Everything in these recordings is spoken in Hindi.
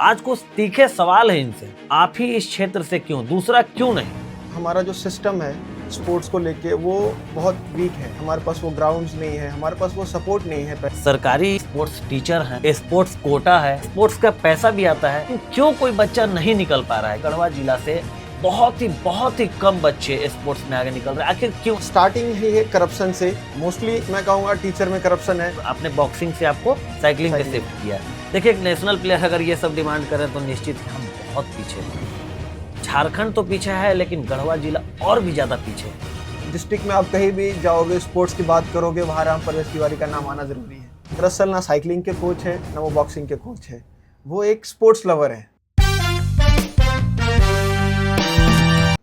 आज कुछ तीखे सवाल है इनसे, आप ही इस क्षेत्र से क्यों, दूसरा क्यों नहीं? हमारा जो सिस्टम है स्पोर्ट्स को लेके वो बहुत वीक है। हमारे पास वो ग्राउंड्स नहीं है, हमारे पास वो सपोर्ट नहीं है। सरकारी स्पोर्ट्स टीचर हैं, स्पोर्ट्स कोटा है, स्पोर्ट्स का पैसा भी आता है, क्यों कोई बच्चा नहीं निकल पा रहा है? गढ़वा जिला से बहुत ही कम बच्चे स्पोर्ट्स में आगे निकल रहे हैं, आखिर क्यों? स्टार्टिंग ही है करप्शन से। मोस्टली मैं कहूँगा टीचर में करप्शन है। आपने बॉक्सिंग से आपको साइकिलिंग पे शिफ्ट किया। देखिए, एक नेशनल प्लेयर अगर ये सब डिमांड करें तो निश्चित ही हम बहुत पीछे हैं। झारखंड तो पीछे है, लेकिन गढ़वा जिला और भी ज्यादा पीछे है। डिस्ट्रिक्ट में आप कहीं भी जाओगे, स्पोर्ट्स की बात करोगे, वहाँ राम परवेश तिवारी का नाम आना जरूरी है। दरअसल ना साइकिलिंग के कोच है, ना वो बॉक्सिंग के कोच है, वो एक स्पोर्ट्स लवर है।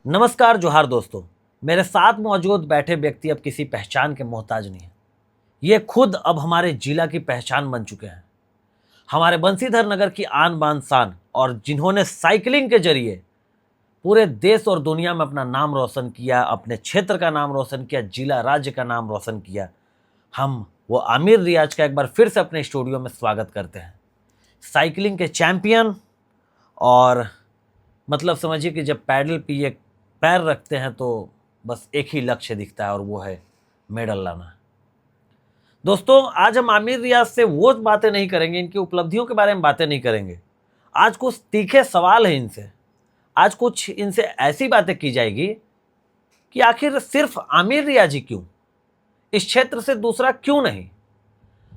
नमस्कार, जोहार दोस्तों। मेरे साथ मौजूद बैठे व्यक्ति अब किसी पहचान के मोहताज नहीं है। ये खुद अब हमारे जिला की पहचान बन चुके हैं, हमारे बंसीधर नगर की आन बान शान, और जिन्होंने साइकिलिंग के जरिए पूरे देश और दुनिया में अपना नाम रोशन किया, अपने क्षेत्र का नाम रोशन किया, जिला राज्य का नाम रोशन किया। हम वो आमिर रियाज का एक बार फिर से अपने स्टूडियो में स्वागत करते हैं। साइकिलिंग के चैंपियन, और मतलब समझिए कि जब पैडल पे ये पैर रखते हैं तो बस एक ही लक्ष्य दिखता है, और वो है मेडल लाना। दोस्तों, आज हम आमिर रियाज से वो बातें नहीं करेंगे, इनकी उपलब्धियों के बारे में बातें नहीं करेंगे। आज कुछ तीखे सवाल है इनसे, आज कुछ इनसे ऐसी बातें की जाएगी कि आखिर सिर्फ आमिर रियाज ही क्यों, इस क्षेत्र से दूसरा क्यों नहीं।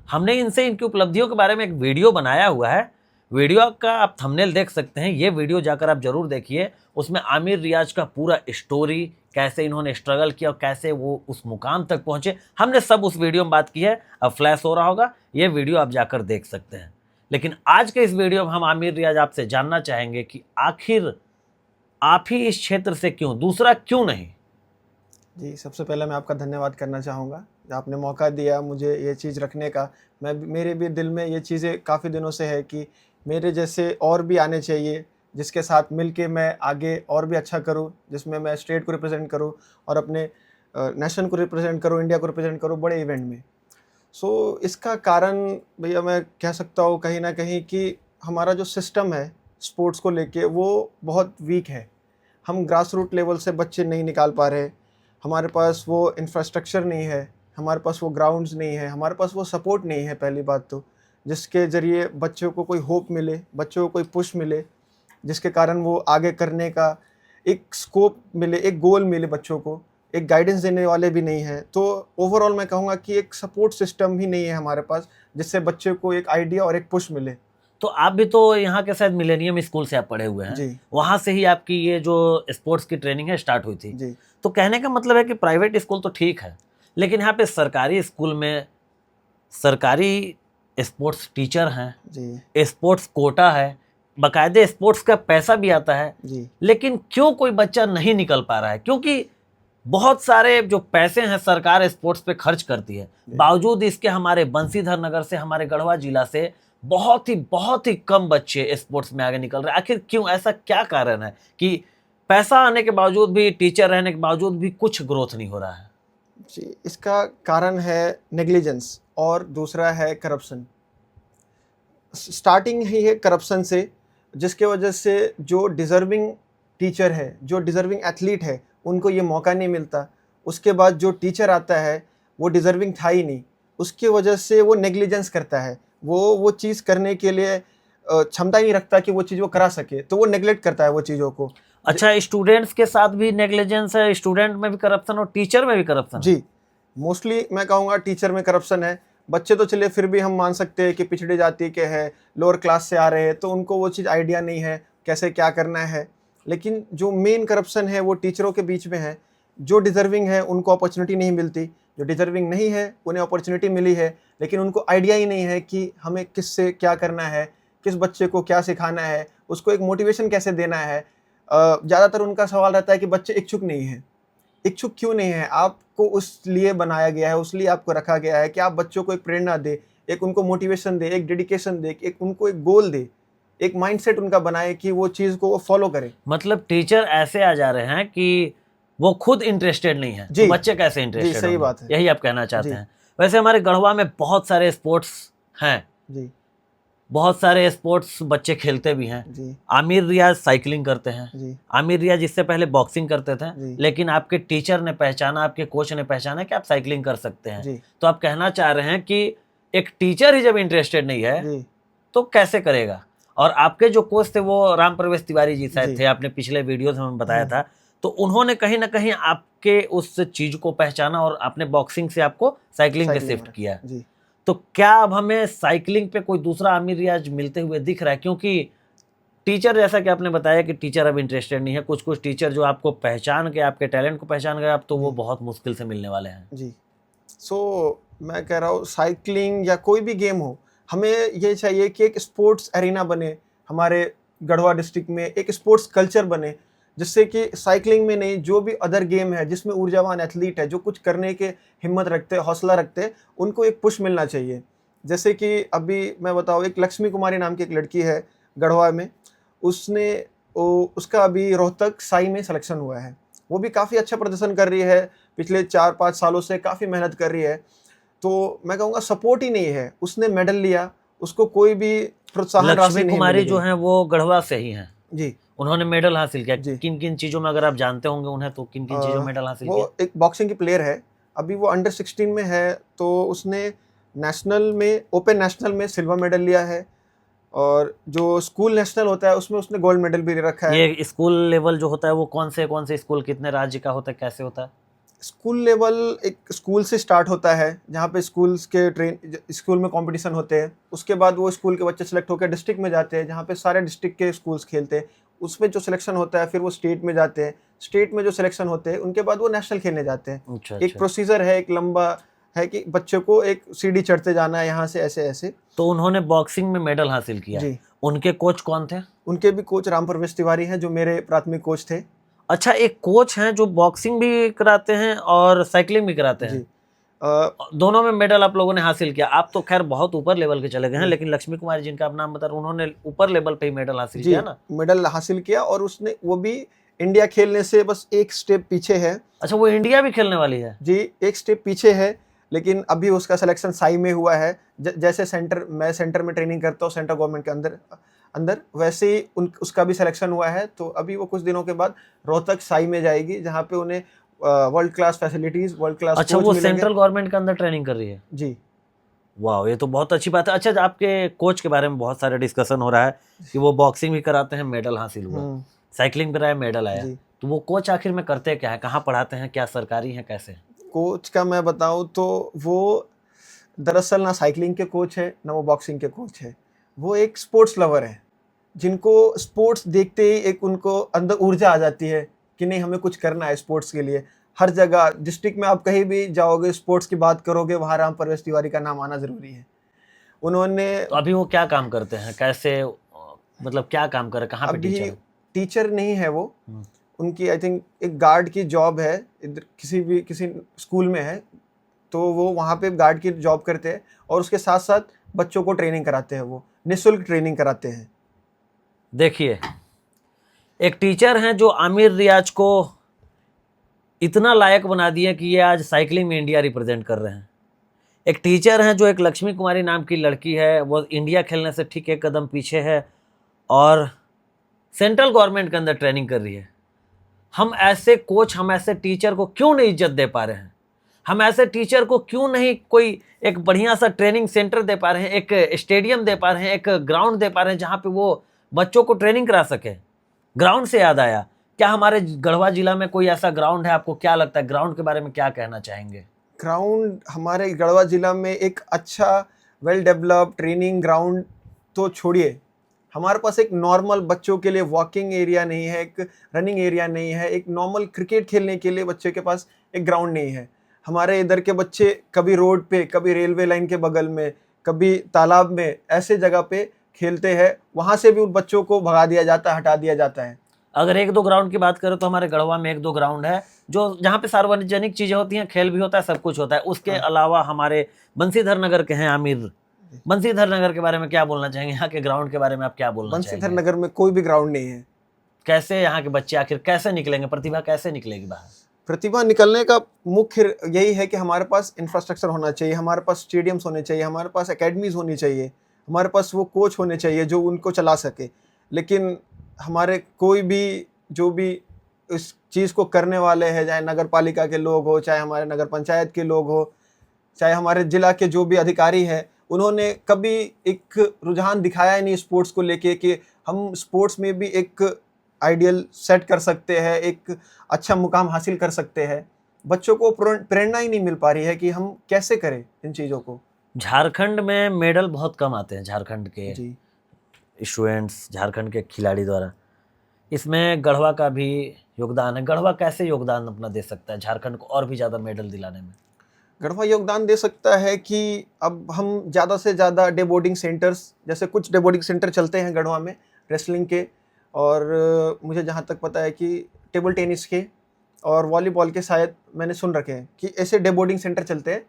हमने इनसे इनकी उपलब्धियों के बारे में एक वीडियो बनाया हुआ है। वीडियो का आप थंबनेल देख सकते हैं, ये वीडियो जाकर आप जरूर देखिए। उसमें आमिर रियाज का पूरा स्टोरी, कैसे इन्होंने स्ट्रगल किया और कैसे वो उस मुकाम तक पहुंचे, हमने सब उस वीडियो में बात की है। अब फ्लैश हो रहा होगा, ये वीडियो आप जाकर देख सकते हैं। लेकिन आज के इस वीडियो में हम आमिर रियाज आपसे जानना चाहेंगे कि आखिर आप ही इस क्षेत्र से क्यों, दूसरा क्यों नहीं? जी, सबसे पहले मैं आपका धन्यवाद करना चाहूँगा, आपने मौका दिया मुझे ये चीज़ रखने का। मेरे भी दिल में ये चीज़ें काफ़ी दिनों से है कि मेरे जैसे और भी आने चाहिए, जिसके साथ मिलके मैं आगे और भी अच्छा करूँ, जिसमें मैं स्टेट को रिप्रेजेंट करूँ और अपने नेशन को रिप्रेजेंट करूँ, इंडिया को रिप्रेजेंट करूँ बड़े इवेंट में। सो इसका कारण भैया मैं कह सकता हूँ कहीं ना कहीं कि हमारा जो सिस्टम है स्पोर्ट्स को लेके वो बहुत वीक है। हम ग्रास रूट लेवल से बच्चे नहीं निकाल पा रहे, हमारे पास वो इंफ्रास्ट्रक्चर नहीं है, हमारे पास वो ग्राउंड्स नहीं है, हमारे पास वो सपोर्ट नहीं है पहली बात तो, जिसके ज़रिए बच्चों को कोई होप मिले, बच्चों को कोई पुश मिले, जिसके कारण वो आगे करने का एक स्कोप मिले, एक गोल मिले बच्चों को। एक गाइडेंस देने वाले भी नहीं है। तो ओवरऑल मैं कहूँगा कि एक सपोर्ट सिस्टम ही नहीं है हमारे पास, जिससे बच्चे को एक आइडिया और एक पुश मिले। तो आप भी तो यहाँ के शायद मिलेनियम स्कूल से आप पढ़े हुए हैं जी। वहाँ से ही आपकी ये जो स्पोर्ट्स की ट्रेनिंग है स्टार्ट हुई थी जी। तो कहने का मतलब है कि प्राइवेट स्कूल तो ठीक है, लेकिन यहाँ पे सरकारी स्कूल में सरकारी स्पोर्ट्स टीचर हैं जी। स्पोर्ट्स कोटा है, बाकायदे स्पोर्ट्स का पैसा भी आता है जी। लेकिन क्यों कोई बच्चा नहीं निकल पा रहा है? क्योंकि बहुत सारे जो पैसे हैं सरकार स्पोर्ट्स पे खर्च करती है, बावजूद इसके हमारे बंसीधर नगर से, हमारे गढ़वा जिला से बहुत ही कम बच्चे स्पोर्ट्स में आगे निकल रहे हैं। आखिर क्यों, ऐसा क्या कारण है कि पैसा आने के बावजूद भी, टीचर रहने के बावजूद भी कुछ ग्रोथ नहीं हो रहा है? जी, इसका कारण है नेग्लिजेंस और दूसरा है करप्शन। स्टार्टिंग ही है करप्शन से, जिसके वजह से जो डिज़र्विंग टीचर है, जो डिज़र्विंग एथलीट है, उनको ये मौका नहीं मिलता। उसके बाद जो टीचर आता है वो डिज़र्विंग था ही नहीं, उसकी वजह से वो नेग्लिजेंस करता है। वो चीज़ करने के लिए क्षमता ही नहीं रखता कि वो चीज़ वो करा सके, तो वो नेग्लेक्ट करता है वो चीज़ों को। अच्छा, स्टूडेंट्स के साथ भी नेग्लिजेंस है, स्टूडेंट में भी करप्शन और टीचर में भी करप्शन? जी, मोस्टली मैं कहूँगा टीचर में करप्शन है। बच्चे तो चलिए फिर भी हम मान सकते हैं कि पिछड़ी जाति के हैं, लोअर क्लास से आ रहे हैं, तो उनको वो चीज़ आइडिया नहीं है कैसे क्या करना है। लेकिन जो मेन करप्शन है वो टीचरों के बीच में है। जो डिज़र्विंग है उनको अपॉर्चुनिटी नहीं मिलती, जो डिज़र्विंग नहीं है उन्हें अपॉर्चुनिटी मिली है, लेकिन उनको आइडिया ही नहीं है कि हमें किससे क्या करना है, किस बच्चे को क्या सिखाना है, उसको एक मोटिवेशन कैसे देना है। ज़्यादातर उनका सवाल रहता है कि बच्चे इच्छुक नहीं हैं। इच्छुक क्यों नहीं है? आपको उस लिए बनाया गया है, उस लिए आपको रखा गया है कि आप बच्चों को एक प्रेरणा दे, एक उनको मोटिवेशन दे, एक डेडिकेशन दे, एक उनको एक गोल दे, एक माइंडसेट उनका बनाए कि वो चीज़ को वो फॉलो करें। मतलब टीचर ऐसे आ जा रहे हैं कि वो खुद इंटरेस्टेड नहीं है, तो बच्चे कैसे इंटरेस्टेड? सही बात है, यही आप कहना चाहते हैं। वैसे हमारे गढ़वा में बहुत सारे स्पोर्ट्स हैं जी, बहुत सारे स्पोर्ट्स बच्चे खेलते भी हैं। जी आमिर रियाज साइकिलिंग करते हैं। जी आमिर रियाज इससे पहले बॉक्सिंग करते थे, जी लेकिन आपके टीचर ने पहचाना, आपके कोच ने पहचाना कि आप साइकिलिंग कर सकते हैं। जी तो आप कहना चाह रहे हैं कि एक टीचर ही जब इंटरेस्टेड नहीं है जी तो कैसे करेगा। और आपके जो कोच थे वो राम प्रवेश तिवारी जी शायद जी। थे, आपने पिछले वीडियो में हमें बताया था। तो उन्होंने कहीं ना कहीं आपके उस चीज को पहचाना और आपने बॉक्सिंग से आपको साइकिलिंग पे साइकिलिंग शिफ्ट में। किया। जी तो क्या अब हमें साइकिलिंग पे कोई दूसरा आमिर रियाज मिलते हुए दिख रहा है? क्योंकि टीचर, जैसा कि आपने बताया कि टीचर अब इंटरेस्टेड नहीं है, कुछ कुछ टीचर जो आपको पहचान के, आपके टैलेंट को पहचान गए, अब तो वो जी बहुत मुश्किल से मिलने वाले हैं। जी। सो मैं कह रहा हूँ साइकिलिंग या कोई भी गेम हो, हमें ये चाहिए कि एक स्पोर्ट्स एरिना बने हमारे गढ़वा डिस्ट्रिक्ट में, एक स्पोर्ट्स कल्चर बने, जिससे कि साइकिलिंग में नहीं, जो भी अदर गेम है जिसमें ऊर्जावान एथलीट है, जो कुछ करने के हिम्मत रखते हैं, हौसला रखते हैं, उनको एक पुश मिलना चाहिए। जैसे कि अभी मैं बताऊँ, एक लक्ष्मी कुमारी नाम की एक लड़की है गढ़वा में, उसने उसका अभी रोहतक साई में सिलेक्शन हुआ है। वो भी काफ़ी अच्छा प्रदर्शन कर रही है, पिछले 4-5 सालों से काफ़ी मेहनत कर रही है। तो मैं कहूँगा सपोर्ट ही नहीं है, उसने मेडल लिया, उसको कोई भी प्रोत्साहन राशि लक्ष्मी नहीं कुमारी मिली जो गई। हैं वो गढ़वा से ही हैं, जी उन्होंने मेडल हासिल किया। जी। किन किन चीजों में, अगर आप जानते होंगे उन्हें, तो किन किन चीजों में मेडल हासिल किया? वो एक बॉक्सिंग की प्लेयर है, अभी वो अंडर 16 में है, तो उसने नेशनल में, ओपन नेशनल में सिल्वर मेडल लिया है, और जो स्कूल नेशनल होता है उसमें उसने गोल्ड मेडल भी रखा है। ये स्कूल लेवल जो होता है वो कौन से स्कूल, कितने राज्य का होता है, कैसे होता है? स्कूल लेवल एक स्कूल से स्टार्ट होता है, जहाँ पे स्कूल्स के स्कूल में कंपटीशन होते हैं, उसके बाद वो स्कूल के बच्चे सेलेक्ट होकर डिस्ट्रिक्ट में जाते हैं, जहाँ पे सारे डिस्ट्रिक्ट के स्कूल्स खेलते हैं। उसमें जो सिलेक्शन होता है फिर वो स्टेट में जाते हैं, स्टेट में जो सिलेक्शन होते हैं उनके बाद वो नेशनल खेलने जाते हैं। अच्छा एक अच्छा। प्रोसीजर है, एक लंबा है कि बच्चे को एक सीढ़ी चढ़ते जाना है, यहाँ से ऐसे ऐसे। तो उन्होंने बॉक्सिंग में मेडल हासिल किया। जी। उनके कोच कौन थे? उनके भी कोच राम प्रवेश तिवारी हैं, जो मेरे प्राथमिक कोच थे। अच्छा, एक कोच हैं जो बॉक्सिंग भी कराते हैं और साइकिलिंग भी कराते जी हैं। दोनों में मेडल आप लोगों ने हासिल किया। आप तो खैर बहुत ऊपर लेवल के चले गए हैं, जी लेकिन लक्ष्मी कुमारी जिनका आप नाम बता रहे हैं, उन्होंने ऊपर लेवल पे ही मेडल हासिल जी किया ना। मेडल हासिल किया, और उसने वो भी इंडिया खेलने से बस एक स्टेप पीछे है। अच्छा, वो इंडिया भी खेलने वाली है? जी, एक स्टेप पीछे है, लेकिन अभी उसका सिलेक्शन साई में हुआ है। जैसे मैं सेंटर में ट्रेनिंग करता हूँ, सेंट्रल गवर्नमेंट के अंदर अंदर वैसे ही उसका भी सिलेक्शन हुआ है। तो अभी वो कुछ दिनों के बाद रोहतक साई में जाएगी, जहाँ पे उन्हें world class facilities, world class अच्छा, कोच वो मिलेंगे। सेंट्रल गवर्नमेंट के अंदर ट्रेनिंग कर रही है? जी वाह, ये तो बहुत अच्छी बात है। अच्छा, आपके कोच के बारे में बहुत सारे डिस्कशन हो रहा है कि वो बॉक्सिंग भी कराते हैं, मेडल हासिल हुआ, साइकिलिंग भी कराया, मेडल आया। जी। तो वो कोच आखिर में करते क्या है, कहाँ पढ़ाते हैं, क्या सरकारी हैं, कैसे? कोच का मैं बताऊं तो वो दरअसल ना साइकिलिंग के कोच है, ना वो बॉक्सिंग के कोच है। वो एक स्पोर्ट्स लवर है, जिनको स्पोर्ट्स देखते ही एक उनको अंदर ऊर्जा आ जाती है कि नहीं, हमें कुछ करना है स्पोर्ट्स के लिए। हर जगह डिस्ट्रिक्ट में आप कहीं भी जाओगे, स्पोर्ट्स की बात करोगे, वहाँ राम प्रवेश तिवारी का नाम आना ज़रूरी है। उन्होंने तो अभी वो क्या काम करते हैं, कैसे, मतलब क्या काम कर रहे हैं, कहाँ पे टीचर अभी हैं? टीचर नहीं है वो, उनकी आई थिंक एक गार्ड की जॉब है, इधर किसी स्कूल में है। तो वो वहाँ पे गार्ड की जॉब करते हैं, और उसके साथ साथ बच्चों को ट्रेनिंग कराते हैं, वो निःशुल्क ट्रेनिंग कराते हैं। देखिए, एक टीचर हैं जो आमिर रियाज को इतना लायक बना दिए कि ये आज साइकिलिंग में इंडिया रिप्रेजेंट कर रहे हैं। एक टीचर हैं जो एक लक्ष्मी कुमारी नाम की लड़की है, वो इंडिया खेलने से ठीक एक कदम पीछे है और सेंट्रल गवर्नमेंट के अंदर ट्रेनिंग कर रही है। हम ऐसे कोच, हम ऐसे टीचर को क्यों नहीं इज्जत दे पा रहे हैं? हम ऐसे टीचर को क्यों नहीं कोई एक बढ़िया सा ट्रेनिंग सेंटर दे पा रहे हैं, एक स्टेडियम दे पा रहे हैं, एक ग्राउंड दे पा रहे हैं जहाँ पे वो बच्चों को ट्रेनिंग करा सके? ग्राउंड से याद आया, क्या हमारे गढ़वा जिला में कोई ऐसा ग्राउंड है? आपको क्या लगता है, ग्राउंड के बारे में क्या कहना चाहेंगे? ग्राउंड हमारे गढ़वा जिला में एक अच्छा वेल डेवलप्ड ट्रेनिंग ग्राउंड तो छोड़िए, हमारे पास एक नॉर्मल बच्चों के लिए वॉकिंग एरिया नहीं है, एक रनिंग एरिया नहीं है, एक नॉर्मल क्रिकेट खेलने के लिए बच्चे के पास एक ग्राउंड नहीं है। हमारे इधर के बच्चे कभी रोड पे, कभी रेलवे लाइन के बगल में, कभी तालाब में, ऐसे जगह पे खेलते हैं। वहाँ से भी उन बच्चों को भगा दिया जाता है, हटा दिया जाता है। अगर एक दो ग्राउंड की बात करें तो हमारे गढ़वा में एक दो ग्राउंड है जो जहाँ पे सार्वजनिक चीजें होती हैं, खेल भी होता है, सब कुछ होता है। उसके अलावा हमारे बंसीधर नगर के हैं आमिर, बंसीधर नगर के बारे में क्या बोलना चाहेंगे? यहाँ के ग्राउंड के बारे में आप क्या बोलना बंसीधर चाहेंगे? नगर में कोई भी ग्राउंड नहीं है। कैसे यहाँ के बच्चे आखिर कैसे निकलेंगे, प्रतिभा कैसे निकलेगी बाहर? प्रतिभा निकलने का मुख्य यही है कि हमारे पास इंफ्रास्ट्रक्चर होना चाहिए, हमारे पास स्टेडियम्स होने चाहिए, हमारे पास एकेडमीज होनी चाहिए। हमारे पास वो कोच होने चाहिए जो उनको चला सके। लेकिन हमारे कोई भी जो भी इस चीज़ को करने वाले हैं, चाहे नगर पालिका के लोग हो, चाहे हमारे नगर पंचायत के लोग हो, चाहे हमारे जिला के जो भी अधिकारी हैं, उन्होंने कभी एक रुझान दिखाया ही नहीं स्पोर्ट्स को लेके कि हम स्पोर्ट्स में भी एक आइडियल सेट कर सकते हैं, एक अच्छा मुकाम हासिल कर सकते हैं। बच्चों को प्रेरणा ही नहीं मिल पा रही है कि हम कैसे करें इन चीज़ों को। झारखंड में मेडल बहुत कम आते हैं, झारखंड के जी स्टूडेंट्स, झारखंड के खिलाड़ी द्वारा। इसमें गढ़वा का भी योगदान है। गढ़वा कैसे योगदान अपना दे सकता है झारखंड को और भी ज़्यादा मेडल दिलाने में? गढ़वा योगदान दे सकता है कि अब हम ज़्यादा से ज़्यादा डे बोर्डिंग सेंटर्स, जैसे कुछ डे बोर्डिंग सेंटर चलते हैं गढ़वा में रेसलिंग के, और मुझे जहाँ तक पता है कि टेबल टेनिस के और वॉलीबॉल के, शायद मैंने सुन रखे हैं कि ऐसे डे बोर्डिंग सेंटर चलते हैं।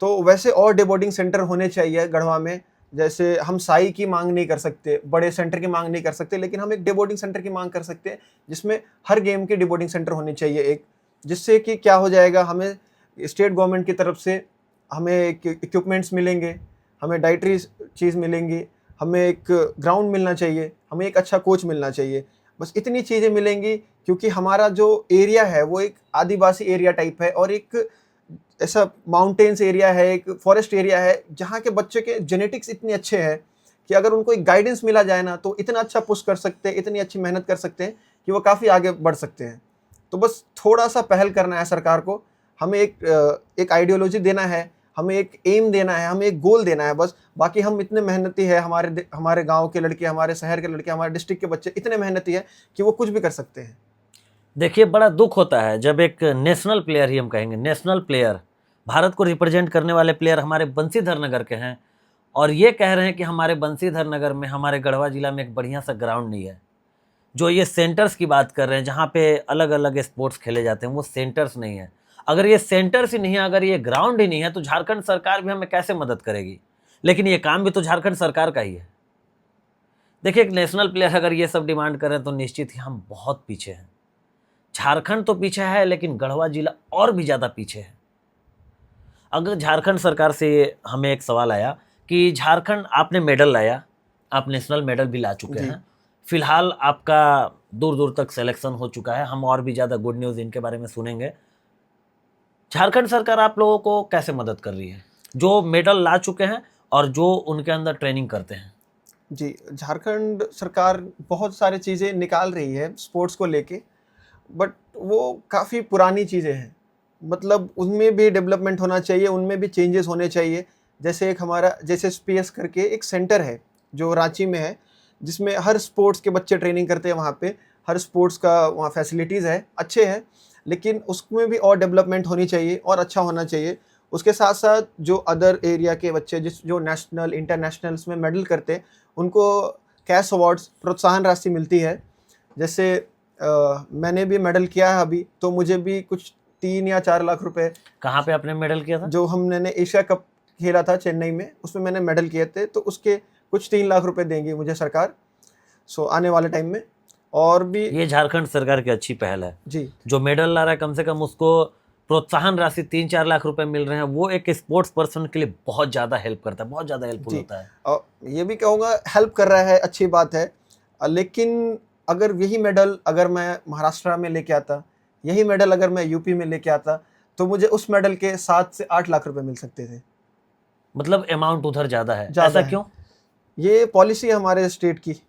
तो वैसे और डे बोर्डिंग सेंटर होने चाहिए गढ़वा में। जैसे हम साई की मांग नहीं कर सकते, बड़े सेंटर की मांग नहीं कर सकते, लेकिन हम एक डे बोर्डिंग सेंटर की मांग कर सकते हैं जिसमें हर गेम के डे बोर्डिंग सेंटर होने चाहिए एक। जिससे कि क्या हो जाएगा, हमें स्टेट गवर्नमेंट की तरफ से हमें एक इक्विपमेंट्स मिलेंगे, हमें डाइटरी चीज़ मिलेंगी, हमें एक ग्राउंड मिलना चाहिए, हमें एक अच्छा कोच मिलना चाहिए। बस इतनी चीज़ें मिलेंगी, क्योंकि हमारा जो एरिया है वो एक आदिवासी एरिया टाइप है और एक ऐसा माउंटेन्स एरिया है, एक फॉरेस्ट एरिया है, जहाँ के बच्चे के जेनेटिक्स इतने अच्छे हैं कि अगर उनको एक गाइडेंस मिला जाए ना, तो इतना अच्छा पुश कर सकते हैं, इतनी अच्छी मेहनत कर सकते हैं कि वो काफ़ी आगे बढ़ सकते हैं। तो बस थोड़ा सा पहल करना है सरकार को, हमें एक आइडियोलॉजी देना है, हमें एक एम देना है, हमें एक गोल देना है बस। बाकी हम इतने मेहनती है, हमारे गांव के लड़के, हमारे शहर के लड़के, हमारे डिस्ट्रिक्ट के बच्चे इतने मेहनती है कि वो कुछ भी कर सकते हैं। देखिए, बड़ा दुख होता है जब एक नेशनल प्लेयर ही हम कहेंगे, नेशनल प्लेयर, भारत को रिप्रेजेंट करने वाले प्लेयर हमारे बंसीधर नगर के हैं और ये कह रहे हैं कि हमारे बंसीधर नगर में, हमारे गढ़वा जिला में एक बढ़िया सा ग्राउंड नहीं है। जो ये सेंटर्स की बात कर रहे हैं जहाँ पे अलग अलग स्पोर्ट्स खेले जाते हैं, वो सेंटर्स नहीं है। अगर ये सेंटर्स ही नहीं है, अगर ये ग्राउंड ही नहीं है, तो झारखंड सरकार भी हमें कैसे मदद करेगी? लेकिन ये काम भी तो झारखंड सरकार का ही है। देखिए, एक नेशनल प्लेयर अगर ये सब डिमांड करें तो निश्चित ही हम बहुत पीछे हैं। झारखंड तो पीछे है, लेकिन गढ़वा जिला और भी ज़्यादा पीछे है। अगर झारखंड सरकार से हमें एक सवाल आया कि झारखंड, आपने मेडल लाया, आप नेशनल मेडल भी ला चुके हैं, फिलहाल आपका दूर दूर तक सिलेक्शन हो चुका है, हम और भी ज़्यादा गुड न्यूज़ इनके बारे में सुनेंगे। झारखंड सरकार आप लोगों को कैसे मदद कर रही है, जो मेडल ला चुके हैं और जो उनके अंदर ट्रेनिंग करते हैं? जी, झारखंड सरकार बहुत सारी चीज़ें निकाल रही है स्पोर्ट्स को लेके, बट वो काफ़ी पुरानी चीज़ें हैं। मतलब उनमें भी डेवलपमेंट होना चाहिए, उनमें भी चेंजेस होने चाहिए। जैसे एक हमारा जैसे SPS करके एक सेंटर है जो रांची में है, जिसमें हर स्पोर्ट्स के बच्चे ट्रेनिंग करते हैं। वहाँ पे हर स्पोर्ट्स का वहाँ फैसिलिटीज़ है, अच्छे हैं, लेकिन उसमें भी और डेवलपमेंट होनी चाहिए और अच्छा होना चाहिए। उसके साथ साथ जो अदर एरिया के बच्चे जो नेशनल इंटरनेशनल्स में मेडल करते हैं, उनको कैश अवार्ड्स, प्रोत्साहन राशि मिलती है। जैसे मैंने भी मेडल किया है अभी, तो मुझे भी कुछ 3 या 4 लाख रुपए। कहाँ पे आपने मेडल किया था? जो हमने एशिया कप खेला था चेन्नई में, उसमें मैंने मेडल किए थे, तो उसके कुछ 3 लाख रुपए देंगी मुझे सरकार आने वाले टाइम में। और भी ये झारखंड सरकार की अच्छी पहल है जी, जो मेडल ला रहा है, कम से कम उसको प्रोत्साहन राशि 3-4 लाख रुपए मिल रहे हैं। वो एक स्पोर्ट्स पर्सन के लिए बहुत ज़्यादा हेल्प करता है, बहुत ज़्यादा हेल्पफुल होता है। और ये भी कहूँगा हेल्प कर रहा है, अच्छी बात है। लेकिन अगर यही मेडल अगर मैं महाराष्ट्र में लेके आता, यही मेडल अगर मैं यूपी में लेके आता, तो मुझे उस मेडल के 7 से 8 लाख रुपए मिल सकते थे। मतलब अमाउंट उधर ज़्यादा है, ज़्यादा ऐसा है। क्यों? ये पॉलिसी है हमारे स्टेट की।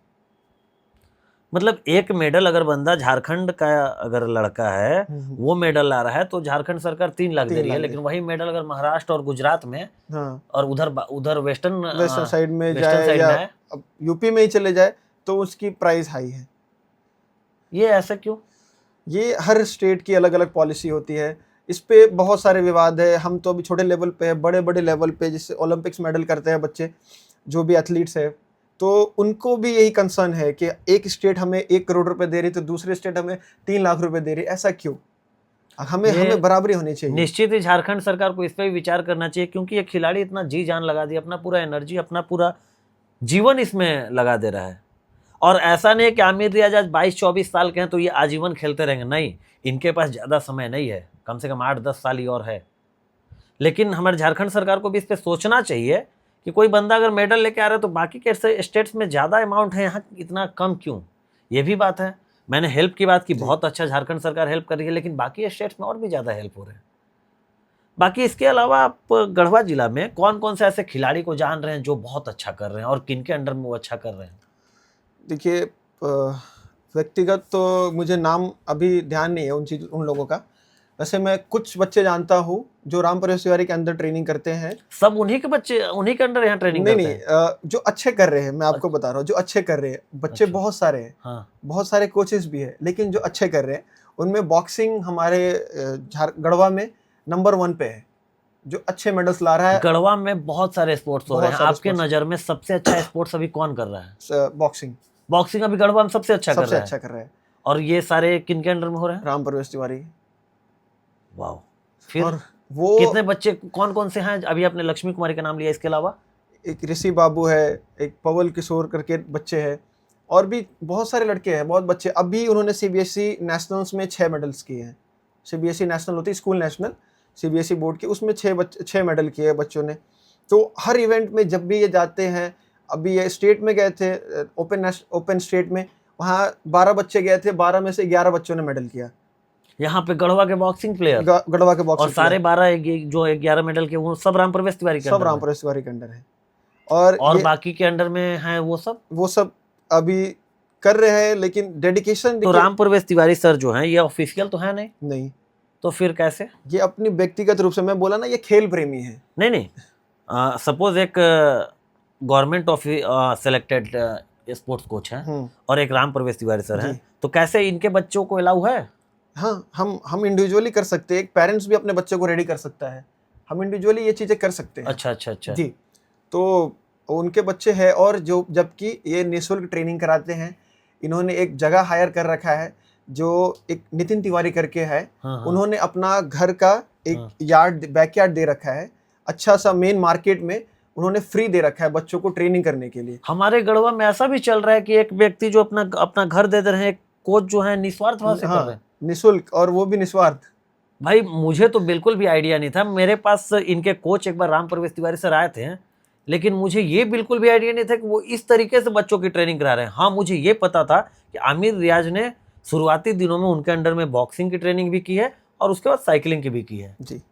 मतलब एक मेडल अगर बंदा झारखंड का अगर लड़का है, वो मेडल ला रहा है, तो झारखंड सरकार 3 लाख दे रही है। लेकिन वही मेडल अगर महाराष्ट्र और गुजरात में, हाँ, और उधर वेस्टर्न साइड में वेस्टर्न जाए साइड या में है, अब यूपी में ही चले जाए, तो उसकी प्राइस हाई है। ये ऐसा क्यों? ये हर स्टेट की अलग अलग पॉलिसी होती है। इस पे बहुत सारे विवाद है। हम तो अभी छोटे लेवल पे है, बड़े बड़े लेवल पे जिससे ओलंपिक्स मेडल करते हैं बच्चे, जो भी एथलीट्स है, तो उनको भी यही कंसर्न है कि एक स्टेट हमें 1 करोड़ रुपए दे रही, तो दूसरे स्टेट हमें 3 लाख रुपए दे रही। ऐसा क्यों? हमें बराबरी होनी चाहिए। निश्चित ही झारखंड सरकार को इस पर भी विचार करना चाहिए, क्योंकि ये खिलाड़ी इतना जी जान लगा दिया, अपना पूरा एनर्जी, अपना पूरा जीवन इसमें लगा दे रहा है। और ऐसा नहीं है कि आमिर रियाज आज 22-24 साल के हैं तो ये आजीवन खेलते रहेंगे, नहीं, इनके पास ज़्यादा समय नहीं है, कम से कम 8-10 साल ही और है। लेकिन हमारे झारखंड सरकार को भी इस पर सोचना चाहिए कि कोई बंदा अगर मेडल लेके आ रहा है तो बाकी के स्टेट्स में ज़्यादा अमाउंट है, यहाँ इतना कम क्यों? ये भी बात है। मैंने हेल्प की बात की, बहुत अच्छा झारखंड सरकार हेल्प कर रही है, लेकिन बाकी स्टेट्स में और भी ज़्यादा हेल्प हो रहे हैं। बाकी इसके अलावा आप गढ़वा जिला में कौन कौन से ऐसे खिलाड़ी को जान रहे हैं जो बहुत अच्छा कर रहे हैं, और किन के अंडर में वो अच्छा कर रहे हैं? देखिए, व्यक्तिगत तो मुझे नाम अभी ध्यान नहीं है उन लोगों का। वैसे मैं कुछ बच्चे जानता हूँ जो राम प्रवेश तिवारी के अंदर ट्रेनिंग करते हैं। सब उन्हीं के बच्चे उन्हीं के अंडर यहाँ ट्रेनिंग नहीं करते नहीं, हैं? जो अच्छे कर रहे हैं, मैं आपको बता रहा हूँ, जो अच्छे कर रहे हैं बच्चे अच्छा। बहुत सारे हैं। हाँ, बहुत सारे कोचेस भी है, लेकिन जो अच्छे कर रहे हैं उनमें बॉक्सिंग हमारे गढ़वा में नंबर 1 पे है, जो अच्छे मेडल्स ला रहा है। गढ़वा में बहुत सारे स्पोर्ट्स हो रहे बहुत हैं, सारे आपके sports। नज़र में सबसे अच्छा स्पोर्ट्स अभी कौन कर रहा है? बॉक्सिंग बॉक्सिंग अभी गढ़वा में सबसे अच्छा कर सबसे रहा है। अच्छा कर रहा है। और ये सारे किन के अंडर में हो रहे हैं? राम प्रवेश तिवारी। वाह। फिर और वो कितने बच्चे कौन कौन से हैं? अभी आपने लक्ष्मी कुमारी का नाम लिया, इसके अलावा एक ऋषि बाबू है, एक पवल किशोर करके बच्चे हैं, और भी बहुत सारे लड़के हैं, बहुत बच्चे। अभी उन्होंने सीबीएसई नेशनल्स में 6 मेडल्स किए हैं। सीबीएसई नेशनल होती है, स्कूल नेशनल, सीबीएसई बोर्ड की, उसमें 6 मेडल किए हैं बच्चों ने। तो हर इवेंट में जब भी ये जाते हैं, अभी ये स्टेट में गए थे, ओपन स्टेट में, वहाँ 12 बच्चे गए थे, 12 में से 11 बच्चों ने मेडल किया। यहाँ पे गढ़वा के बॉक्सिंग प्लेयर, गढ़वा के और बॉक्सिंग सारे 12 जो 11 मेडल के, वो सब राम प्रवेश तिवारी के सब अंडर राम में? प्रवेश तिवारी के अंडर है। और बाकी के अंडर में हैं वो सब अभी कर रहे हैं, लेकिन डेडिकेशन तो राम प्रवेश तिवारी सर जो हैं, ये ऑफिशियल तो है नहीं। तो फिर कैसे? ये अपनी व्यक्तिगत रूप से, मैं बोला ना, ये खेल प्रेमी है। नहीं, सपोज एक government of selected sports coach हैं और एक राम प्रवेश तिवारी सर हैं, तो कैसे इनके बच्चों को अलाउ है? हाँ, हम इंडिविजुअली कर सकते हैं। एक पेरेंट्स भी अपने बच्चे को रेडी कर सकता है, हम इंडिविजुअली ये चीज़ें कर सकते हैं। अच्छा जी। तो उनके बच्चे हैं, और जो जबकि ये निःशुल्क ट्रेनिंग कराते हैं। इन्होंने एक जगह हायर कर रखा है, जो एक नितिन तिवारी करके है। हाँ। उन्होंने अपना घर का एक यार्ड, बैकयार्ड दे रखा है, अच्छा सा मेन मार्केट में उन्होंने फ्री दे रखा है बच्चों को ट्रेनिंग करने के लिए। हमारे गढ़वा में ऐसा भी चल रहा है कि एक व्यक्ति जो अपना घर दे रहे हैं, एक कोच जो है निस्वार्थ भाव से कर रहे हैं, निःशुल्क, और वो भी निस्वार्थ। भाई मुझे तो बिल्कुल भी आइडिया नहीं था। मेरे पास इनके कोच एक बार राम प्रवेश तिवारी सर आए थे, लेकिन मुझे ये बिल्कुल भी आइडिया नहीं था कि वो इस तरीके से बच्चों की ट्रेनिंग करा रहे हैं। हाँ, मुझे ये पता था कि आमिर रियाज ने शुरुआती दिनों में उनके अंडर में बॉक्सिंग की ट्रेनिंग भी की है और उसके बाद साइकिलिंग की भी की है जी।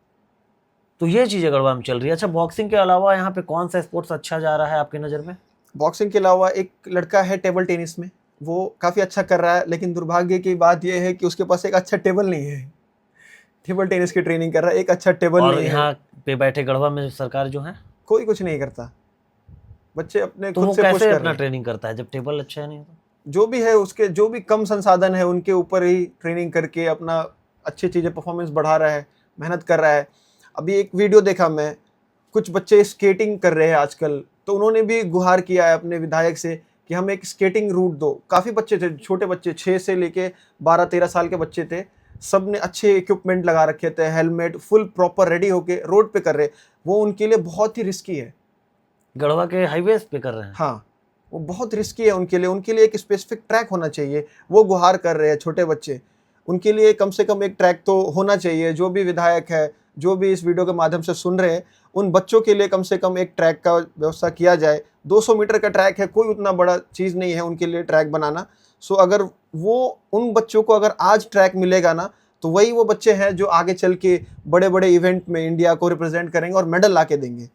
तो ये चीज़ें गढ़वा में चल रही है। अच्छा, बॉक्सिंग के अलावा यहाँ पे कौन सा स्पोर्ट्स अच्छा जा रहा है आपकी नज़र में? बॉक्सिंग के अलावा एक लड़का है टेबल टेनिस में, वो काफ़ी अच्छा कर रहा है, लेकिन दुर्भाग्य की बात यह है कि उसके पास एक अच्छा टेबल नहीं है। टेबल टेनिस की ट्रेनिंग कर रहा है, एक अच्छा टेबल नहीं है। यहाँ पे बैठे गढ़वा में सरकार जो है, कोई कुछ नहीं करता, बच्चे अपने तो खुद वो से पुश कैसे कर अपना रहे हैं। ट्रेनिंग करता है जब टेबल अच्छा है नहीं? जो भी है, उसके जो भी कम संसाधन है उनके ऊपर ही ट्रेनिंग करके अपना अच्छी चीज़ें, परफॉर्मेंस बढ़ा रहा है, मेहनत कर रहा है। अभी एक वीडियो देखा मैं, कुछ बच्चे स्केटिंग कर रहे हैं आजकल, तो उन्होंने भी गुहार किया है अपने विधायक से कि हम एक स्केटिंग रूट दो। काफ़ी बच्चे थे, छोटे बच्चे, 6 से लेके 12-13 साल के बच्चे थे, सब ने अच्छे इक्विपमेंट लगा रखे थे, हेलमेट फुल प्रॉपर रेडी होके रोड पे कर रहे। वो उनके लिए बहुत ही रिस्की है। गढ़वा के हाईवेज पे कर रहे हैं? हाँ, वो बहुत रिस्की है उनके लिए एक स्पेसिफिक ट्रैक होना चाहिए। वो गुहार कर रहे हैं छोटे बच्चे, उनके लिए कम से कम एक ट्रैक तो होना चाहिए। जो भी विधायक है, जो भी इस वीडियो के माध्यम से सुन रहे हैं, उन बच्चों के लिए कम से कम एक ट्रैक का व्यवस्था किया जाए। 200 मीटर का ट्रैक है, कोई उतना बड़ा चीज़ नहीं है उनके लिए ट्रैक बनाना। सो अगर वो उन बच्चों को अगर आज ट्रैक मिलेगा ना, तो वही वो बच्चे हैं जो आगे चल के बड़े बड़े इवेंट में इंडिया को रिप्रेजेंट करेंगे और मेडल ला के देंगे।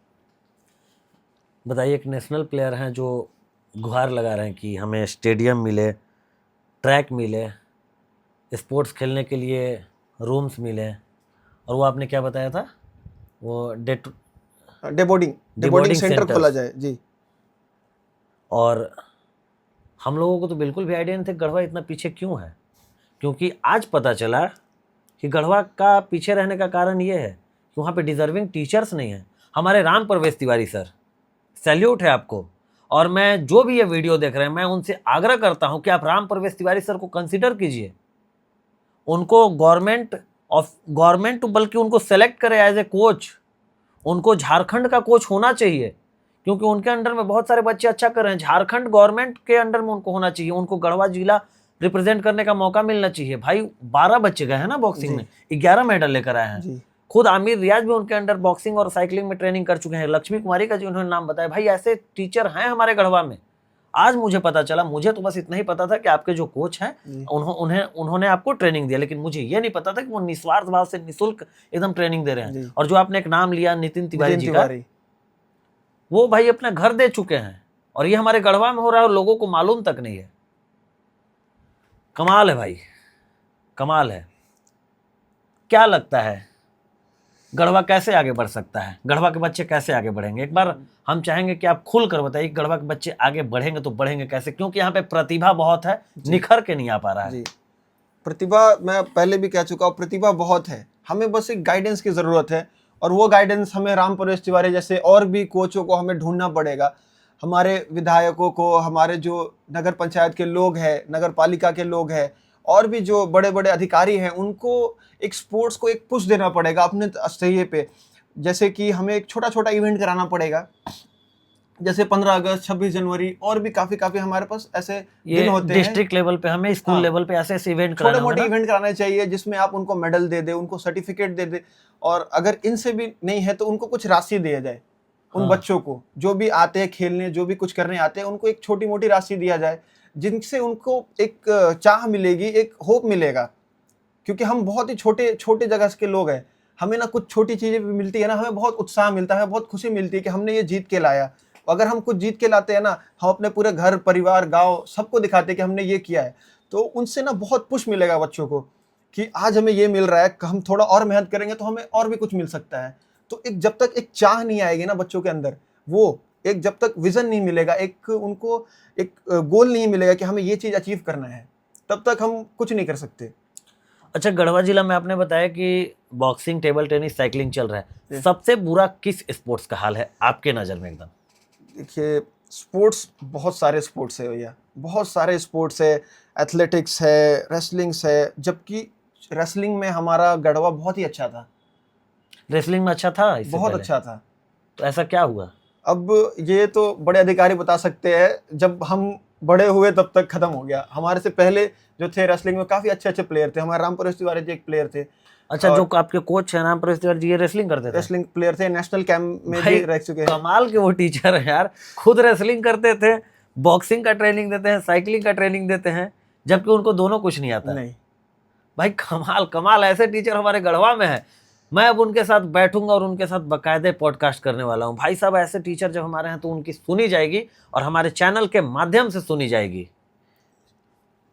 बताइए, एक नेशनल प्लेयर हैं जो गुहार लगा रहे हैं कि हमें स्टेडियम मिले, ट्रैक मिले, स्पोर्ट्स खेलने के लिए रूम्स मिले, और वो आपने क्या बताया था, वो डेबोर्डिंग सेंटर खोला जाए। जी। और हम लोगों को तो बिल्कुल भी आइडिया नहीं था गढ़वा इतना पीछे क्यों है, क्योंकि आज पता चला कि गढ़वा का पीछे रहने का कारण ये है कि वहाँ पे डिजर्विंग टीचर्स नहीं हैं। हमारे राम प्रवेश तिवारी सर, सैल्यूट है आपको। और मैं जो भी ये वीडियो देख रहे हैं, मैं उनसे आग्रह करता हूं कि आप राम प्रवेश तिवारी सर को कंसीडर कीजिए। उनको गवर्नमेंट बल्कि उनको सेलेक्ट करे एज ए कोच। उनको झारखंड का कोच होना चाहिए, क्योंकि उनके अंडर में बहुत सारे बच्चे अच्छा कर रहे हैं। झारखंड गवर्नमेंट के अंडर में उनको होना चाहिए। उनको गढ़वा जिला रिप्रेजेंट करने का मौका मिलना चाहिए। भाई 12 बच्चे गए हैं ना बॉक्सिंग में, 11 मेडल लेकर आए हैं। खुद आमिर रियाज भी उनके अंडर बॉक्सिंग और साइकिलिंग में ट्रेनिंग कर चुके हैं। लक्ष्मी कुमारी का जी उन्होंने नाम बताया। भाई ऐसे टीचर हैं हमारे गढ़वा में। आज मुझे पता चला, मुझे तो बस इतना ही पता था कि आपके जो कोच हैं जी। उन्होंने आपको ट्रेनिंग दिया, लेकिन मुझे ये नहीं पता था कि वो निस्वार्थ भाव से निःशुल्क एकदम ट्रेनिंग दे रहे हैं। जी। और जो आपने एक नाम लिया नितिन तिवारी नितिन जी का, तिवारी, वो भाई अपना घर दे चुके हैं और ये हमारे गढ़वा में हो रहा है और लोगों को मालूम तक नहीं है। कमाल है भाई, कमाल है। क्या लगता है गढ़वा कैसे आगे बढ़ सकता है? गढ़वा के बच्चे कैसे आगे बढ़ेंगे? एक बार हम चाहेंगे कि आप खुल कर बताइए गढ़वा के बच्चे आगे बढ़ेंगे तो बढ़ेंगे कैसे, क्योंकि यहाँ पे प्रतिभा बहुत है, निखर के नहीं आ पा रहा है। जी। प्रतिभा, मैं पहले भी कह चुका हूँ, प्रतिभा बहुत है, हमें बस एक गाइडेंस की ज़रूरत है। और वो गाइडेंस हमें राम प्रवेश तिवारी जैसे और भी कोचों को हमें ढूंढना पड़ेगा। हमारे विधायकों को, हमारे जो नगर पंचायत के लोग हैं, नगर पालिका के लोग हैं, और भी जो बड़े बड़े अधिकारी हैं, उनको एक स्पोर्ट्स को एक पुश देना पड़ेगा अपने सतह पे। जैसे कि हमें एक छोटा छोटा इवेंट कराना पड़ेगा, जैसे 15 अगस्त, 26 जनवरी, और भी काफ़ी हमारे पास ऐसे दिन होते हैं। डिस्ट्रिक्ट लेवल पे हमें, स्कूल हाँ, लेवल पे ऐसे ऐसे इवेंट छोटे कराना मोटे होगा ना। इवेंट कराने चाहिए जिसमें आप उनको मेडल दे दे, उनको सर्टिफिकेट दे दे, और अगर इनसे भी नहीं है तो उनको कुछ राशि दिया जाए। उन हाँ। बच्चों को जो भी आते हैं खेलने, जो भी कुछ करने आते हैं, उनको एक छोटी मोटी राशि दिया जाए, जिनसे उनको एक चाह मिलेगी, एक होप मिलेगा। क्योंकि हम बहुत ही छोटे छोटे जगह के लोग हैं, हमें ना कुछ छोटी चीज़ें भी मिलती है ना, हमें बहुत उत्साह मिलता है, बहुत खुशी मिलती है कि हमने ये जीत के लाया। अगर हम कुछ जीत के लाते हैं ना, हम अपने पूरे घर परिवार गांव सबको दिखाते हैं कि हमने ये किया है, तो उनसे ना बहुत पुश मिलेगा बच्चों को कि आज हमें ये मिल रहा है, हम थोड़ा और मेहनत करेंगे तो हमें और भी कुछ मिल सकता है। तो एक जब तक एक चाह नहीं आएगी ना बच्चों के अंदर, वो एक जब तक विजन नहीं मिलेगा, एक उनको एक गोल नहीं मिलेगा कि हमें ये चीज़ अचीव करना है, तब तक हम कुछ नहीं कर सकते। अच्छा, गढ़वा जिला में आपने बताया कि बॉक्सिंग, टेबल टेनिस, साइकिलिंग चल रहा है। जी। सबसे बुरा किस स्पोर्ट्स का हाल है आपके नज़र में एकदम? देखिए, स्पोर्ट्स बहुत सारे स्पोर्ट्स है भैया, बहुत सारे स्पोर्ट्स है। एथलेटिक्स है, रेसलिंग्स है, जबकि रेसलिंग में हमारा गढ़वा बहुत ही अच्छा था, रेसलिंग में अच्छा था इससे बहुत पहले? अच्छा था। तो ऐसा क्या हुआ? अब ये तो बड़े अधिकारी बता सकते हैं, जब हम बड़े हुए तब तक खत्म हो गया। हमारे से पहले जो थे रेसलिंग में काफ़ी अच्छे अच्छे प्लेयर थे। हमारे राम प्रवेश तिवारी जी एक प्लेयर थे, अच्छा, और जो आपके कोच हैं राम प्रवेश तिवारी जी, ये रेसलिंग करते थे? रेसलिंग प्लेयर थे, नेशनल कैंप में भाई भी रह चुके हैं। कमाल के वो टीचर हैं यार, खुद रेसलिंग करते थे, बॉक्सिंग का ट्रेनिंग देते हैं, साइकिलिंग का ट्रेनिंग देते हैं, जबकि उनको दोनों कुछ नहीं आता। नहीं, भाई कमाल कमाल, ऐसे टीचर हमारे गढ़वा में है। मैं अब उनके साथ बैठूंगा और उनके साथ बाकायदे पॉडकास्ट करने वाला हूँ। भाई साहब, ऐसे टीचर जब हमारे हैं तो उनकी सुनी जाएगी और हमारे चैनल के माध्यम से सुनी जाएगी।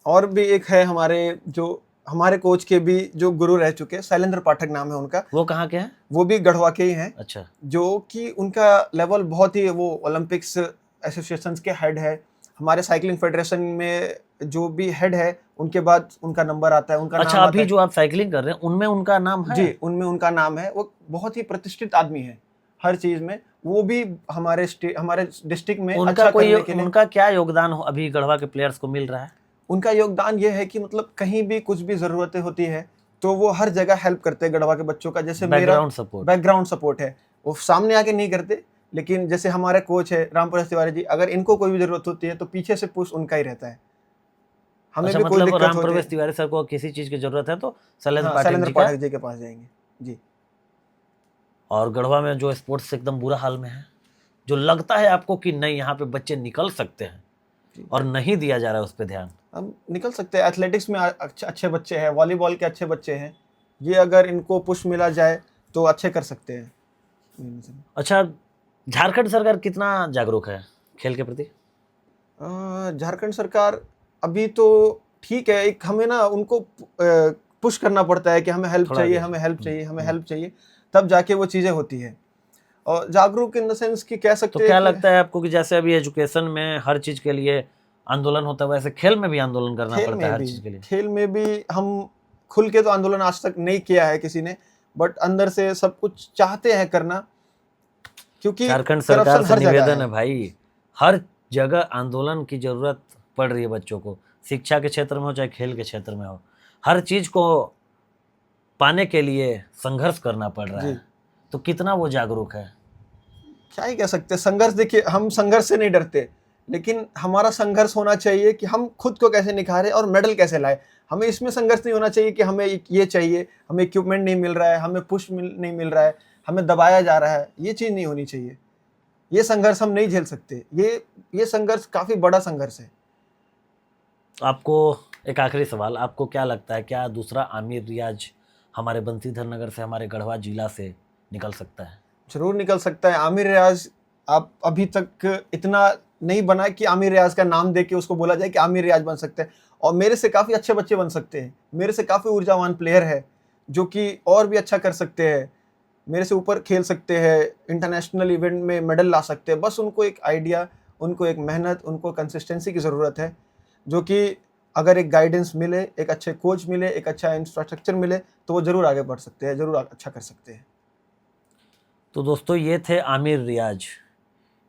और भी एक है हमारे कोच के भी जो गुरु रह चुके हैं, शैलेंद्र पाठक नाम है उनका। वो कहाँ के हैं? वो भी गढ़वा के ही हैं। अच्छा। जो कि उनका लेवल बहुत ही, वो ओलंपिक्स एसोसिएशंस के हेड है। हमारे साइकिलिंग फेडरेशन में जो भी हेड है, उनके बाद उनका नंबर आता है, उनका अच्छा, नाम अभी आता है। जो आप साइकिलिंग कर रहे हैं उनमें उनका नाम है? जी, उनमें उनका नाम है। वो बहुत ही प्रतिष्ठित आदमी है हर चीज़ में। वो भी हमारे डिस्ट्रिक्ट में अच्छा करने के लिए, उनका क्या योगदान अभी गढ़वा के प्लेयर्स को मिल रहा है? उनका योगदान ये है कि मतलब कहीं भी कुछ भी ज़रूरतें होती है तो वो हर जगह हेल्प करते हैं गढ़वा के बच्चों का। जैसे मेरा बैकग्राउंड सपोर्ट है, वो सामने आके नहीं करते, लेकिन जैसे हमारे कोच है राम प्रवेश तिवारी जी, अगर इनको कोई भी ज़रूरत होती है तो पीछे से पुश उनका ही रहता है। हमें अच्छा, भी कोई मतलब दिक्कत राम होती प्रवेश है, तिवारी सर को किसी चीज की जरूरत है तो शैलेंद्र हाँ, पाठक शैलेंद्र जी का। पाठक जी के पास जाएंगे। जी। और गढ़वा में जो स्पोर्ट्स से एकदम बुरा हाल में है, जो लगता है आपको कि नहीं यहाँ पे बच्चे निकल सकते हैं और नहीं दिया जा रहा है उस पर ध्यान? हम निकल सकते हैं। एथलेटिक्स में अच्छे बच्चे हैं, वॉलीबॉल के अच्छे बच्चे हैं, ये अगर इनको पुश मिला जाए तो अच्छे कर सकते हैं। अच्छा, झारखंड सरकार कितना जागरूक है खेल के प्रति? झारखंड सरकार अभी तो ठीक है, एक हमें ना उनको पुश करना पड़ता है कि हमें हेल्प चाहिए, हमें हेल्प चाहिए, हमें हेल्प चाहिए, तब जाके वो चीज़ें होती है। और जागरूक इन द सेंस कि कह सकते तो हैं क्या कि लगता है आपको कि जैसे अभी एजुकेशन में हर चीज के लिए आंदोलन होता है, वैसे खेल में भी आंदोलन करना पड़ता है हर चीज के लिए? खेल में भी हम खुल के तो आंदोलन आज तक नहीं किया है किसी ने, बट अंदर से सब कुछ चाहते हैं करना, क्योंकि झारखंड सरकार से निवेदन है है। भाई, हर जगह आंदोलन की जरूरत पड़ रही है बच्चों को, शिक्षा के क्षेत्र में हो चाहे खेल के क्षेत्र में हो, हर चीज को पाने के लिए संघर्ष करना पड़ रहा है। तो कितना वो जागरूक है? क्या ही कह सकते हैं, संघर्ष। देखिए, हम संघर्ष से नहीं डरते, लेकिन हमारा संघर्ष होना चाहिए कि हम खुद को कैसे निखारें और मेडल कैसे लाए। हमें इसमें संघर्ष नहीं होना चाहिए कि हमें ये चाहिए, हमें इक्विपमेंट नहीं मिल रहा है, हमें नहीं मिल रहा है, हमें दबाया जा रहा है, ये चीज़ नहीं होनी चाहिए। ये संघर्ष हम नहीं झेल सकते। ये संघर्ष काफ़ी बड़ा संघर्ष है। आपको एक आखिरी सवाल, आपको क्या लगता है, क्या दूसरा आमिर रियाज हमारे बंसीधर नगर से, हमारे गढ़वा जिला से निकल सकता है? जरूर निकल सकता है। आमिर रियाज आप अभी तक इतना नहीं बना कि आमिर रियाज का नाम दे के उसको बोला जाए कि आमिर रियाज बन सकते हैं। और मेरे से काफ़ी अच्छे बच्चे बन सकते हैं। मेरे से काफ़ी ऊर्जावान प्लेयर है जो कि और भी अच्छा कर सकते हैं, मेरे से ऊपर खेल सकते हैं, इंटरनेशनल इवेंट में मेडल ला सकते हैं। बस उनको एक आइडिया, उनको एक मेहनत, उनको कंसिस्टेंसी की ज़रूरत है, जो कि अगर एक गाइडेंस मिले, एक अच्छे कोच मिले, एक अच्छा इंफ्रास्ट्रक्चर मिले, तो वो ज़रूर आगे बढ़ सकते हैं, ज़रूर अच्छा कर सकते हैं। तो दोस्तों, ये थे आमिर रियाज।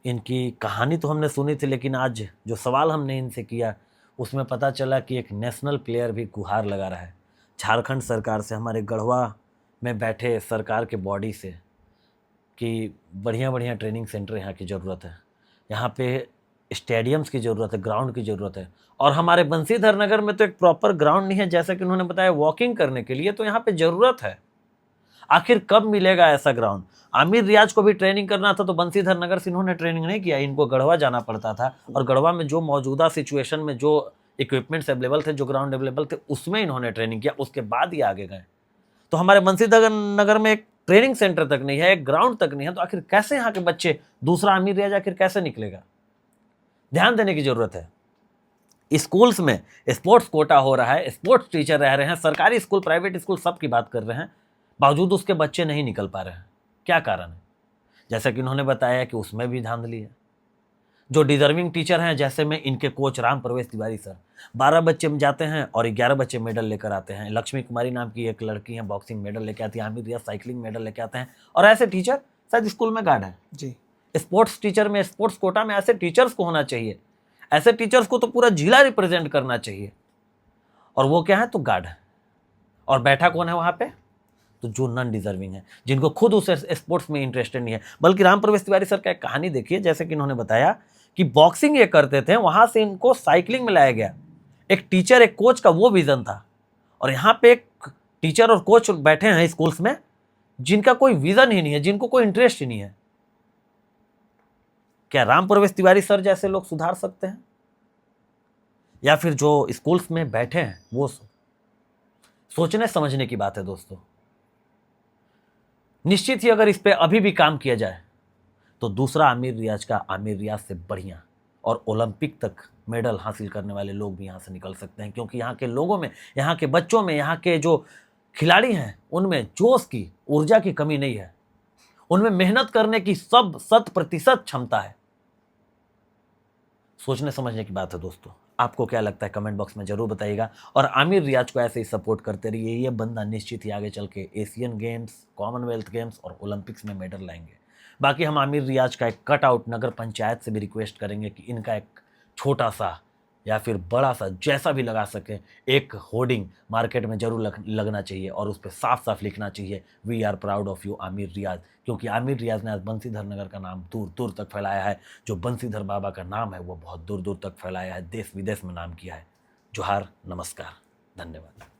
इनकी कहानी तो हमने सुनी थी, लेकिन आज जो सवाल हमने इनसे किया उसमें पता चला कि एक नेशनल प्लेयर भी गुहार लगा रहा है झारखंड सरकार से, हमारे गढ़वा में बैठे सरकार के बॉडी से, कि बढ़िया बढ़िया ट्रेनिंग सेंटर यहाँ की ज़रूरत है, यहाँ पे स्टेडियम्स की ज़रूरत है, ग्राउंड की ज़रूरत है। और हमारे बंसीधर नगर में तो एक प्रॉपर ग्राउंड नहीं है, जैसा कि उन्होंने बताया, वॉकिंग करने के लिए तो यहाँ पे ज़रूरत है। आखिर कब मिलेगा ऐसा ग्राउंड? आमिर रियाज को भी ट्रेनिंग करना था तो बंसीधर नगर से इन्होंने ट्रेनिंग नहीं किया, इनको गढ़वा जाना पड़ता था, और गढ़वा में जो मौजूदा सिचुएशन में जो इक्विपमेंट्स अवेलेबल थे, जो ग्राउंड अवेलेबल थे, उसमें इन्होंने ट्रेनिंग किया, उसके बाद ही आगे गए। तो हमारे बंसीधर नगर में एक ट्रेनिंग सेंटर तक नहीं है, एक ग्राउंड तक नहीं है, तो आखिर कैसे यहाँ के बच्चे, दूसरा आमिर रियाज आखिर कैसे निकलेगा? ध्यान देने की जरूरत है। स्कूल्स में स्पोर्ट्स कोटा हो रहा है, स्पोर्ट्स टीचर रह रहे हैं, सरकारी स्कूल, प्राइवेट स्कूल, सब की बात कर रहे हैं, बावजूद उसके बच्चे नहीं निकल पा रहे हैं। क्या कारण है? जैसा कि उन्होंने बताया कि उसमें भी धांधली है। जो डिजर्विंग टीचर हैं, जैसे में इनके कोच राम प्रवेश तिवारी सर, 12 बच्चे जाते हैं और 11 बच्चे मेडल लेकर आते हैं। लक्ष्मी कुमारी नाम की एक लड़की है, बॉक्सिंग मेडल लेके आती है। आमिर रियाज साइकिलिंग मेडल लेके आते हैं। और ऐसे टीचर शायद स्कूल में गार्ड है जी। स्पोर्ट्स टीचर में, स्पोर्ट्स कोटा में ऐसे टीचर्स को होना चाहिए। ऐसे टीचर्स को तो पूरा जिला रिप्रेजेंट करना चाहिए। और वो क्या है? तो गार्ड है। और बैठा कौन है वहां पे? तो जो नॉन डिजर्विंग है, जिनको खुद उस स्पोर्ट्स में इंटरेस्टेड नहीं है। बल्कि राम प्रवेश तिवारी सर का एक कहानी देखिए, जैसे कि इन्होंने बताया कि बॉक्सिंग ये करते थे, वहां से इनको साइकिलिंग में लाया गया। एक टीचर, एक कोच का वो विजन था। और यहाँ पे एक टीचर और कोच बैठे हैं स्कूल्स में, जिनका कोई विजन ही नहीं है, जिनको कोई इंटरेस्ट ही नहीं है। क्या राम प्रवेश तिवारी सर जैसे लोग सुधार सकते हैं? या फिर जो स्कूल्स में बैठे हैं वो? सोचने समझने की बात है दोस्तों। निश्चित ही अगर इस पे अभी भी काम किया जाए तो दूसरा आमिर रियाज का आमिर रियाज से बढ़िया और ओलंपिक तक मेडल हासिल करने वाले लोग भी यहाँ से निकल सकते हैं। क्योंकि यहाँ के लोगों में, यहाँ के बच्चों में, यहाँ के जो खिलाड़ी हैं, उनमें जोश की, ऊर्जा की कमी नहीं है। उनमें मेहनत करने की 100% क्षमता है। सोचने समझने की बात है दोस्तों। आपको क्या लगता है? कमेंट बॉक्स में जरूर बताइएगा। और आमिर रियाज को ऐसे ही सपोर्ट करते रहिए। ये बंदा निश्चित ही आगे चल के एशियन गेम्स, कॉमनवेल्थ गेम्स और ओलंपिक्स में मेडल लाएंगे। बाकी हम आमिर रियाज का एक कट आउट नगर पंचायत से भी रिक्वेस्ट करेंगे कि इनका एक छोटा सा या फिर बड़ा सा, जैसा भी लगा सके, एक होर्डिंग मार्केट में जरूर लगना चाहिए और उस पर साफ साफ लिखना चाहिए, we are proud of you Aamir Riyaz. क्योंकि आमिर रियाज ने आज बंसीधर नगर का नाम दूर दूर तक फैलाया है। जो बंसीधर बाबा का नाम है वो बहुत दूर दूर तक फैलाया है, देश विदेश में नाम किया है। जोहार, नमस्कार, धन्यवाद।